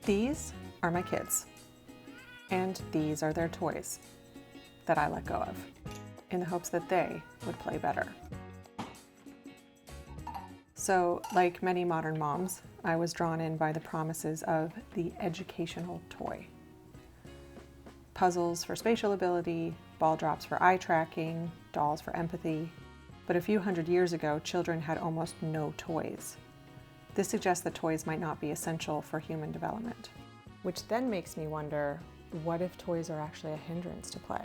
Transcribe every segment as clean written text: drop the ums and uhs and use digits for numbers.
These are my kids, and these are their toys that I let go of in the hopes that they would play better. So, like many modern moms, I was drawn in by the promises of the educational toy. Puzzles for spatial ability, ball drops for eye tracking, dolls for empathy. But a few hundred years ago, children had almost no toys. This suggests that toys might not be essential for human development. Which then makes me wonder, what if toys are actually a hindrance to play?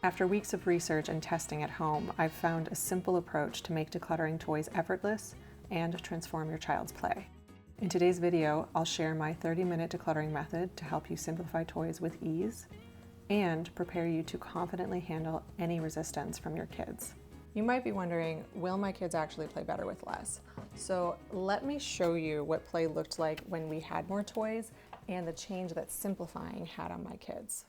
After weeks of research and testing at home, I've found a simple approach to make decluttering toys effortless and transform your child's play. In today's video, I'll share my 30-minute decluttering method to help you simplify toys with ease and prepare you to confidently handle any resistance from your kids. You might be wondering, will my kids actually play better with less? So let me show you what play looked like when we had more toys and the change that simplifying had on my kids.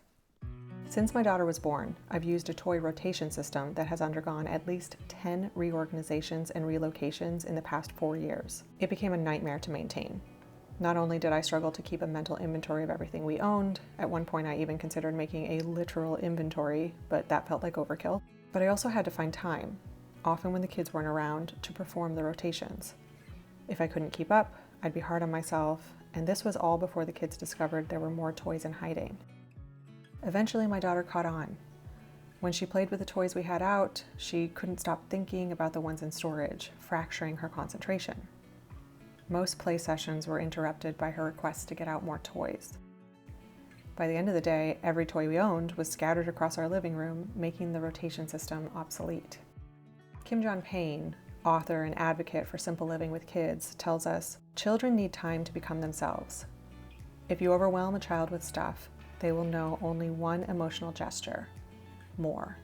Since my daughter was born, I've used a toy rotation system that has undergone at least 10 reorganizations and relocations in the past 4 years. It became a nightmare to maintain. Not only did I struggle to keep a mental inventory of everything we owned, at one point I even considered making a literal inventory, but that felt like overkill. But I also had to find time, often when the kids weren't around, to perform the rotations. If I couldn't keep up, I'd be hard on myself, and this was all before the kids discovered there were more toys in hiding. Eventually, my daughter caught on. When she played with the toys we had out, she couldn't stop thinking about the ones in storage, fracturing her concentration. Most play sessions were interrupted by her requests to get out more toys. By the end of the day, every toy we owned was scattered across our living room, making the rotation system obsolete. Kim John Payne, author and advocate for simple living with kids, tells us, children need time to become themselves. If you overwhelm a child with stuff, they will know only one emotional gesture: more.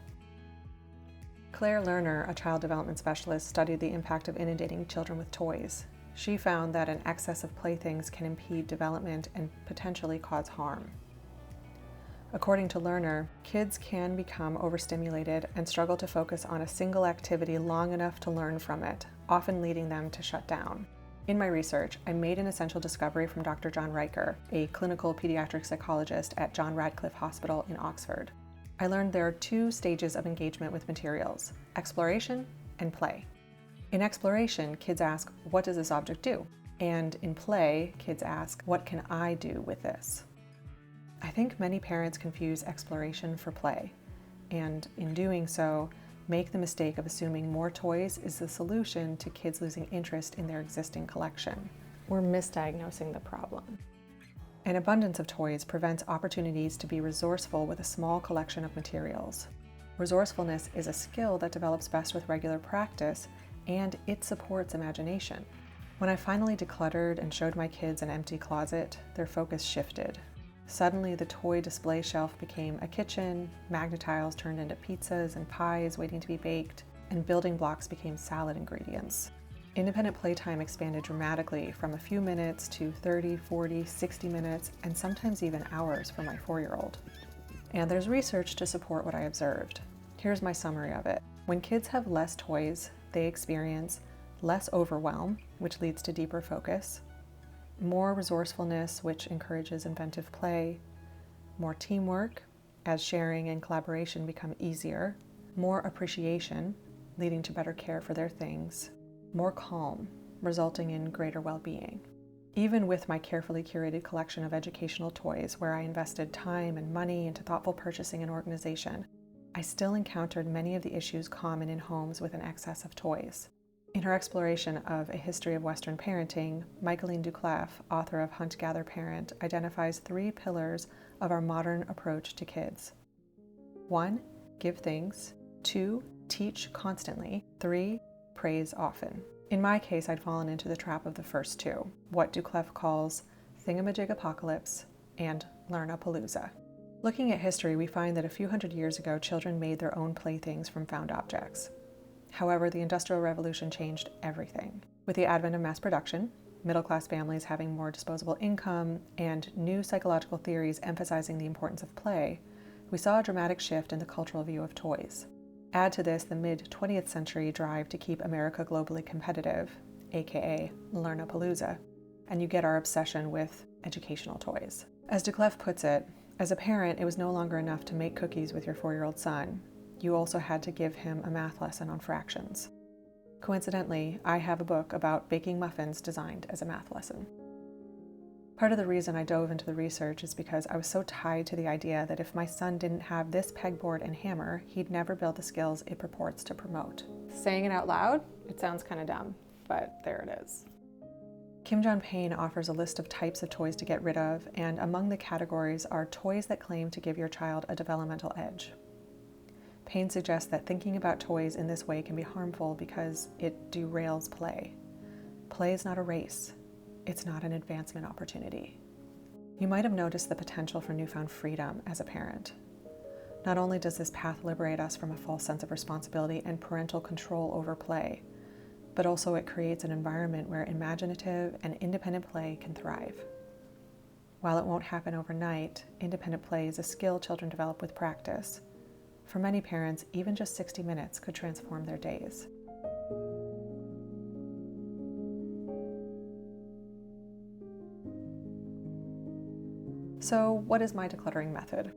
Claire Lerner, a child development specialist, studied the impact of inundating children with toys. She found that an excess of playthings can impede development and potentially cause harm. According to Lerner, kids can become overstimulated and struggle to focus on a single activity long enough to learn from it, often leading them to shut down. In my research, I made an essential discovery from Dr. John Riker, a clinical pediatric psychologist at John Radcliffe Hospital in Oxford. I learned there are 2 stages of engagement with materials: exploration and play. In exploration, kids ask, what does this object do? And in play, kids ask, what can I do with this? I think many parents confuse exploration for play, and in doing so, make the mistake of assuming more toys is the solution to kids losing interest in their existing collection. We're misdiagnosing the problem. An abundance of toys prevents opportunities to be resourceful with a small collection of materials. Resourcefulness is a skill that develops best with regular practice, and it supports imagination. When I finally decluttered and showed my kids an empty closet, their focus shifted. Suddenly, the toy display shelf became a kitchen, magnetiles turned into pizzas and pies waiting to be baked, and building blocks became salad ingredients. Independent playtime expanded dramatically from a few minutes to 30, 40, 60 minutes, and sometimes even hours for my 4-year-old. And there's research to support what I observed. Here's my summary of it. When kids have less toys, they experience less overwhelm, which leads to deeper focus, more resourcefulness, which encourages inventive play, more teamwork, as sharing and collaboration become easier, more appreciation, leading to better care for their things, more calm, resulting in greater well-being. Even with my carefully curated collection of educational toys, where I invested time and money into thoughtful purchasing and organization, I still encountered many of the issues common in homes with an excess of toys. In her exploration of A History of Western Parenting, Michaeline Doucleff, author of Hunt, Gather, Parent, identifies 3 pillars of our modern approach to kids. 1, give things. 2, teach constantly. 3, praise often. In my case, I'd fallen into the trap of the first 2, what Doucleff calls thingamajig apocalypse and learn-a-palooza. Looking at history, we find that a few hundred years ago, children made their own playthings from found objects. However, the Industrial Revolution changed everything. With the advent of mass production, middle-class families having more disposable income, and new psychological theories emphasizing the importance of play, we saw a dramatic shift in the cultural view of toys. Add to this the mid-20th century drive to keep America globally competitive, aka Learn-a-Palooza, and you get our obsession with educational toys. As Doucleff puts it, as a parent, it was no longer enough to make cookies with your 4-year-old son. You also had to give him a math lesson on fractions. Coincidentally, I have a book about baking muffins designed as a math lesson. Part of the reason I dove into the research is because I was so tied to the idea that if my son didn't have this pegboard and hammer, he'd never build the skills it purports to promote. Saying it out loud, it sounds kind of dumb, but there it is. Kim John Payne offers a list of types of toys to get rid of, and among the categories are toys that claim to give your child a developmental edge. Payne suggests that thinking about toys in this way can be harmful because it derails play. Play is not a race. It's not an advancement opportunity. You might have noticed the potential for newfound freedom as a parent. Not only does this path liberate us from a false sense of responsibility and parental control over play, but also it creates an environment where imaginative and independent play can thrive. While it won't happen overnight, independent play is a skill children develop with practice. For many parents, even just 60 minutes could transform their days. So, what is my decluttering method?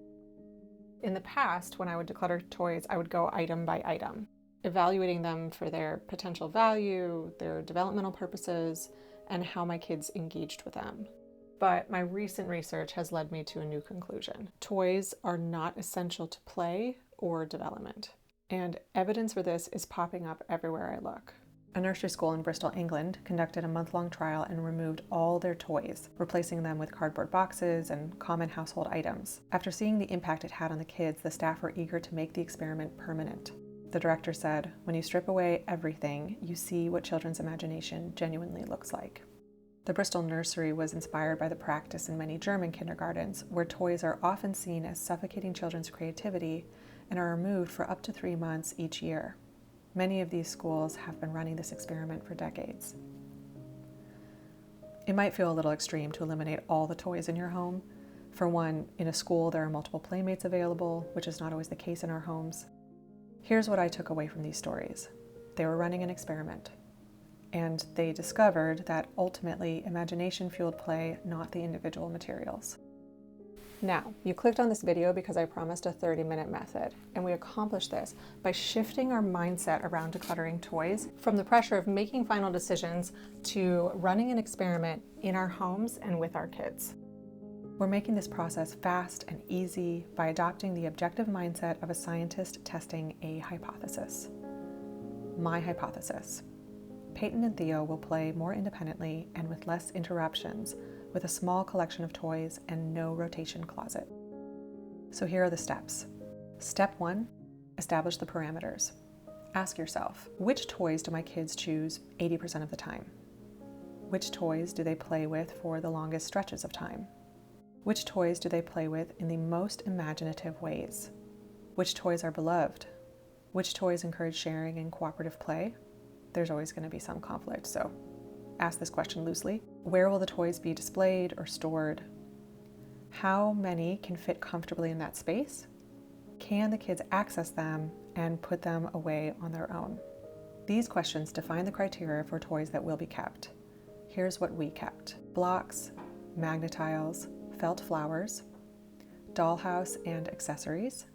In the past, when I would declutter toys, I would go item by item, evaluating them for their potential value, their developmental purposes, and how my kids engaged with them. But my recent research has led me to a new conclusion. Toys are not essential to play or development, and evidence for this is popping up everywhere I look. A nursery school in Bristol, England, conducted a month-long trial and removed all their toys, replacing them with cardboard boxes and common household items. After seeing the impact it had on the kids, the staff were eager to make the experiment permanent. The director said, "When you strip away everything, you see what children's imagination genuinely looks like." The Bristol nursery was inspired by the practice in many German kindergartens, where toys are often seen as suffocating children's creativity and are removed for up to 3 months each year. Many of these schools have been running this experiment for decades. It might feel a little extreme to eliminate all the toys in your home. For one, in a school there are multiple playmates available, which is not always the case in our homes. Here's what I took away from these stories. They were running an experiment, and they discovered that ultimately imagination fueled play, not the individual materials. Now, you clicked on this video because I promised a 30-minute method, and we accomplished this by shifting our mindset around decluttering toys from the pressure of making final decisions to running an experiment in our homes and with our kids. We're making this process fast and easy by adopting the objective mindset of a scientist testing a hypothesis. My hypothesis: Peyton and Theo will play more independently and with less interruptions, with a small collection of toys and no rotation closet. So here are the steps. Step 1, establish the parameters. Ask yourself, which toys do my kids choose 80% of the time? Which toys do they play with for the longest stretches of time? Which toys do they play with in the most imaginative ways? Which toys are beloved? Which toys encourage sharing and cooperative play? There's always going to be some conflict, so ask this question loosely. Where will the toys be displayed or stored? How many can fit comfortably in that space? Can the kids access them and put them away on their own? These questions define the criteria for toys that will be kept. Here's what we kept: blocks, magnetiles, felt flowers, dollhouse and accessories,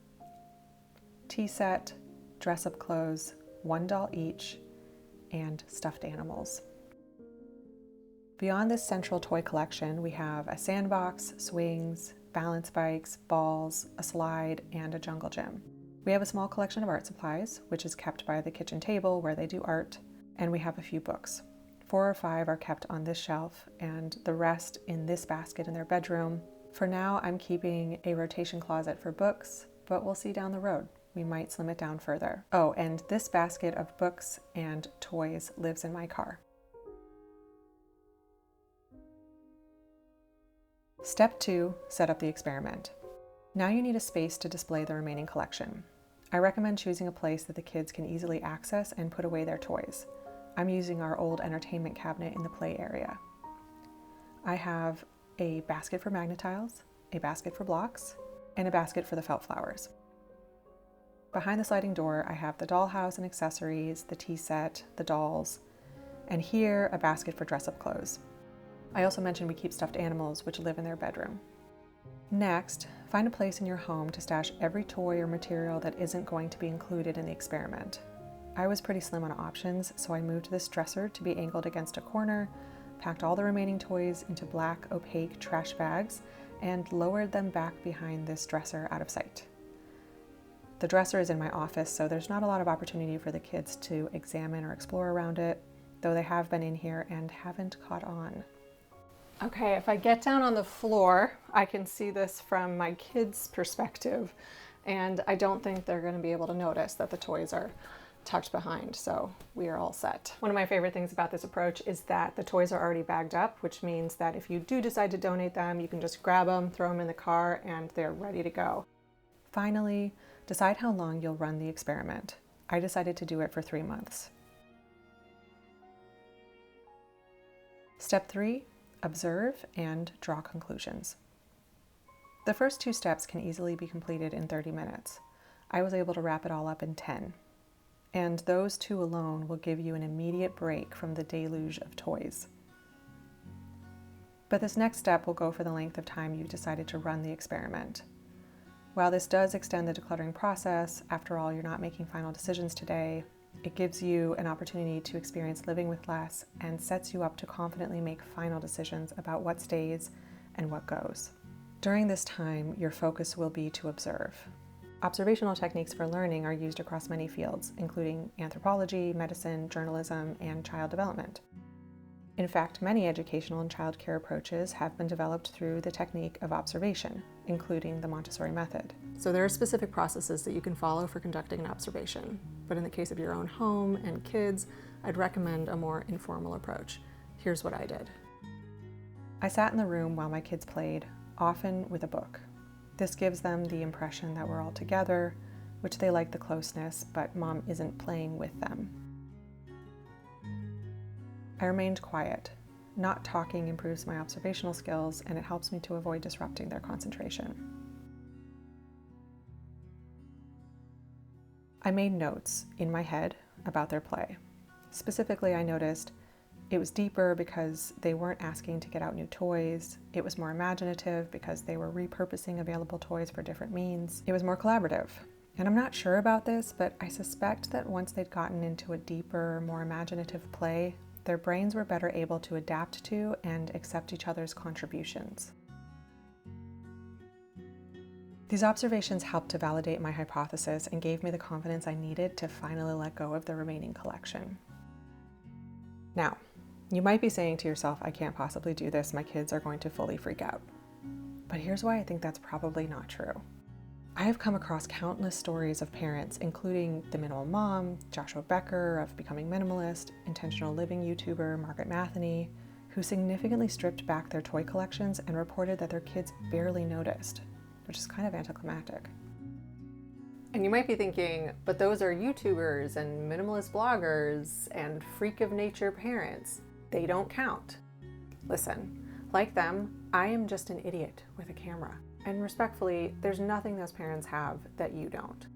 tea set, dress-up clothes, 1 doll each, and stuffed animals. Beyond this central toy collection, we have a sandbox, swings, balance bikes, balls, a slide, and a jungle gym. We have a small collection of art supplies, which is kept by the kitchen table where they do art, and we have a few books. 4 or 5 are kept on this shelf, and the rest in this basket in their bedroom. For now, I'm keeping a rotation closet for books, but we'll see down the road. We might slim it down further. Oh, and this basket of books and toys lives in my car. Step 2, set up the experiment. Now you need a space to display the remaining collection. I recommend choosing a place that the kids can easily access and put away their toys. I'm using our old entertainment cabinet in the play area. I have a basket for magnetiles, a basket for blocks, and a basket for the felt flowers. Behind the sliding door, I have the dollhouse and accessories, the tea set, the dolls, and here a basket for dress-up clothes. I also mentioned we keep stuffed animals which live in their bedroom. Next, find a place in your home to stash every toy or material that isn't going to be included in the experiment. I was pretty slim on options, so I moved this dresser to be angled against a corner, packed all the remaining toys into black, opaque trash bags, and lowered them back behind this dresser out of sight. The dresser is in my office, so there's not a lot of opportunity for the kids to examine or explore around it, though they have been in here and haven't caught on. Okay, if I get down on the floor, I can see this from my kids' perspective, and I don't think they're going to be able to notice that the toys are tucked behind, so we are all set. One of my favorite things about this approach is that the toys are already bagged up, which means that if you do decide to donate them, you can just grab them, throw them in the car, and they're ready to go. Finally, decide how long you'll run the experiment. I decided to do it for 3 months. Step 3. Observe and draw conclusions. The first 2 steps can easily be completed in 30 minutes. I was able to wrap it all up in 10. And those 2 alone will give you an immediate break from the deluge of toys. But this next step will go for the length of time you've decided to run the experiment. While this does extend the decluttering process, after all, you're not making final decisions today, it gives you an opportunity to experience living with less and sets you up to confidently make final decisions about what stays and what goes. During this time, your focus will be to observe. Observational techniques for learning are used across many fields, including anthropology, medicine, journalism, and child development. In fact, many educational and child care approaches have been developed through the technique of observation, including the Montessori method. So there are specific processes that you can follow for conducting an observation, but in the case of your own home and kids, I'd recommend a more informal approach. Here's what I did. I sat in the room while my kids played, often with a book. This gives them the impression that we're all together, which they like the closeness, but mom isn't playing with them. I remained quiet. Not talking improves my observational skills, and it helps me to avoid disrupting their concentration. I made notes in my head about their play. Specifically, I noticed it was deeper because they weren't asking to get out new toys. It was more imaginative because they were repurposing available toys for different means. It was more collaborative. And I'm not sure about this, but I suspect that once they'd gotten into a deeper, more imaginative play, their brains were better able to adapt to and accept each other's contributions. These observations helped to validate my hypothesis and gave me the confidence I needed to finally let go of the remaining collection. Now, you might be saying to yourself, I can't possibly do this, my kids are going to fully freak out. But here's why I think that's probably not true. I have come across countless stories of parents, including the Minimal Mom, Joshua Becker of Becoming Minimalist, intentional living YouTuber Margaret Matheny, who significantly stripped back their toy collections and reported that their kids barely noticed, which is kind of anticlimactic. And you might be thinking, but those are YouTubers and minimalist bloggers and freak of nature parents. They don't count. Listen, like them, I am just an idiot with a camera. And respectfully, there's nothing those parents have that you don't.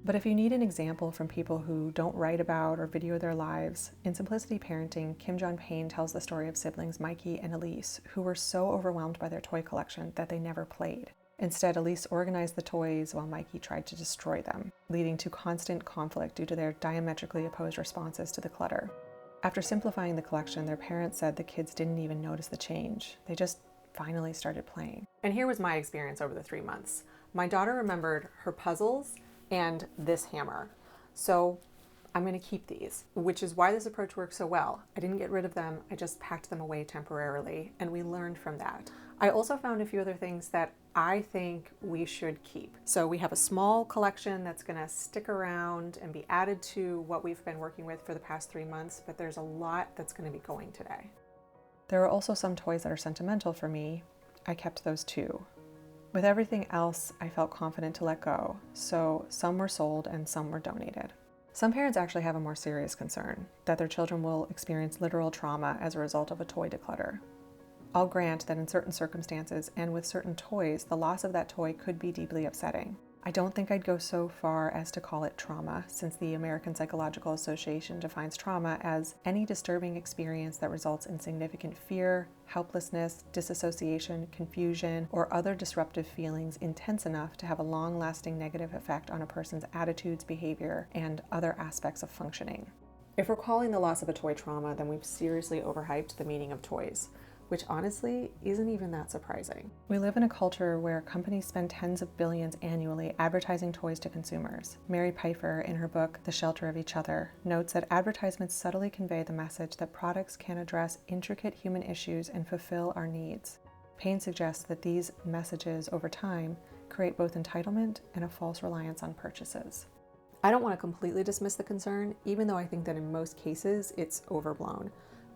But if you need an example from people who don't write about or video their lives, in Simplicity Parenting, Kim John Payne tells the story of siblings Mikey and Elise, who were so overwhelmed by their toy collection that they never played. Instead, Elise organized the toys while Mikey tried to destroy them, leading to constant conflict due to their diametrically opposed responses to the clutter. After simplifying the collection, their parents said the kids didn't even notice the change. They just finally started playing. And here was my experience over the 3 months. My daughter remembered her puzzles and this hammer. So I'm going to keep these, which is why this approach works so well. I didn't get rid of them, I just packed them away temporarily, and we learned from that. I also found a few other things that I think we should keep. So we have a small collection that's going to stick around and be added to what we've been working with for the past 3 months, but there's a lot that's going to be going today. There are also some toys that are sentimental for me. I kept those too. With everything else, I felt confident to let go, so some were sold and some were donated. Some parents actually have a more serious concern, that their children will experience literal trauma as a result of a toy declutter. I'll grant that in certain circumstances and with certain toys, the loss of that toy could be deeply upsetting. I don't think I'd go so far as to call it trauma, since the American Psychological Association defines trauma as any disturbing experience that results in significant fear, helplessness, disassociation, confusion, or other disruptive feelings intense enough to have a long-lasting negative effect on a person's attitudes, behavior, and other aspects of functioning. If we're calling the loss of a toy trauma, then we've seriously overhyped the meaning of toys, which honestly isn't even that surprising. We live in a culture where companies spend tens of billions annually advertising toys to consumers. Mary Pfeiffer, in her book, The Shelter of Each Other, notes that advertisements subtly convey the message that products can address intricate human issues and fulfill our needs. Payne suggests that these messages, over time, create both entitlement and a false reliance on purchases. I don't want to completely dismiss the concern, even though I think that in most cases it's overblown.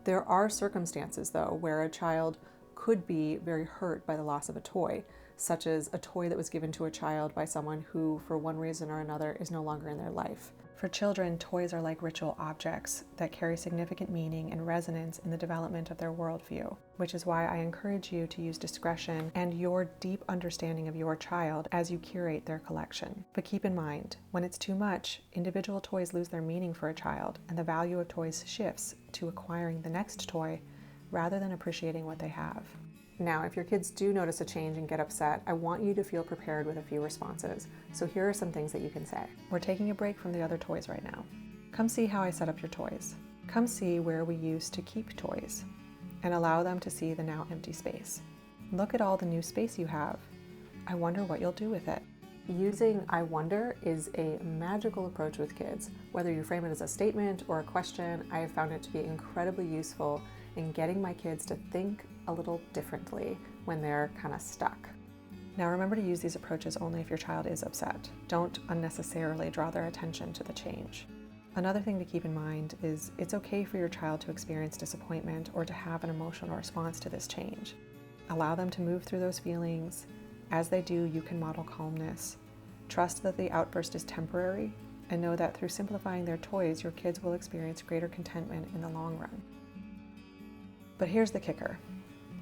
There are circumstances, though, where a child could be very hurt by the loss of a toy, such as a toy that was given to a child by someone who, for one reason or another, is no longer in their life. For children, toys are like ritual objects that carry significant meaning and resonance in the development of their worldview, which is why I encourage you to use discretion and your deep understanding of your child as you curate their collection. But keep in mind, when it's too much, individual toys lose their meaning for a child, and the value of toys shifts to acquiring the next toy rather than appreciating what they have. Now, if your kids do notice a change and get upset, I want you to feel prepared with a few responses. So here are some things that you can say. We're taking a break from the other toys right now. Come see how I set up your toys. Come see where we used to keep toys, and allow them to see the now empty space. Look at all the new space you have. I wonder what you'll do with it. Using I wonder is a magical approach with kids. Whether you frame it as a statement or a question, I have found it to be incredibly useful in getting my kids to think a little differently when they're kind of stuck. Now remember to use these approaches only if your child is upset. Don't unnecessarily draw their attention to the change. Another thing to keep in mind is it's okay for your child to experience disappointment or to have an emotional response to this change. Allow them to move through those feelings. As they do, you can model calmness. Trust that the outburst is temporary, and know that through simplifying their toys, your kids will experience greater contentment in the long run. But here's the kicker.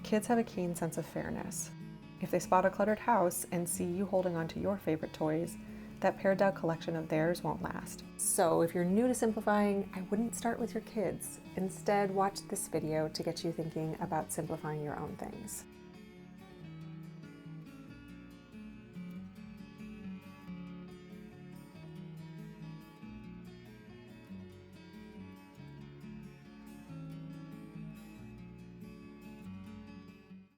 Kids have a keen sense of fairness. If they spot a cluttered house and see you holding on to your favorite toys, that pared down collection of theirs won't last. So if you're new to simplifying, I wouldn't start with your kids. Instead, watch this video to get you thinking about simplifying your own things.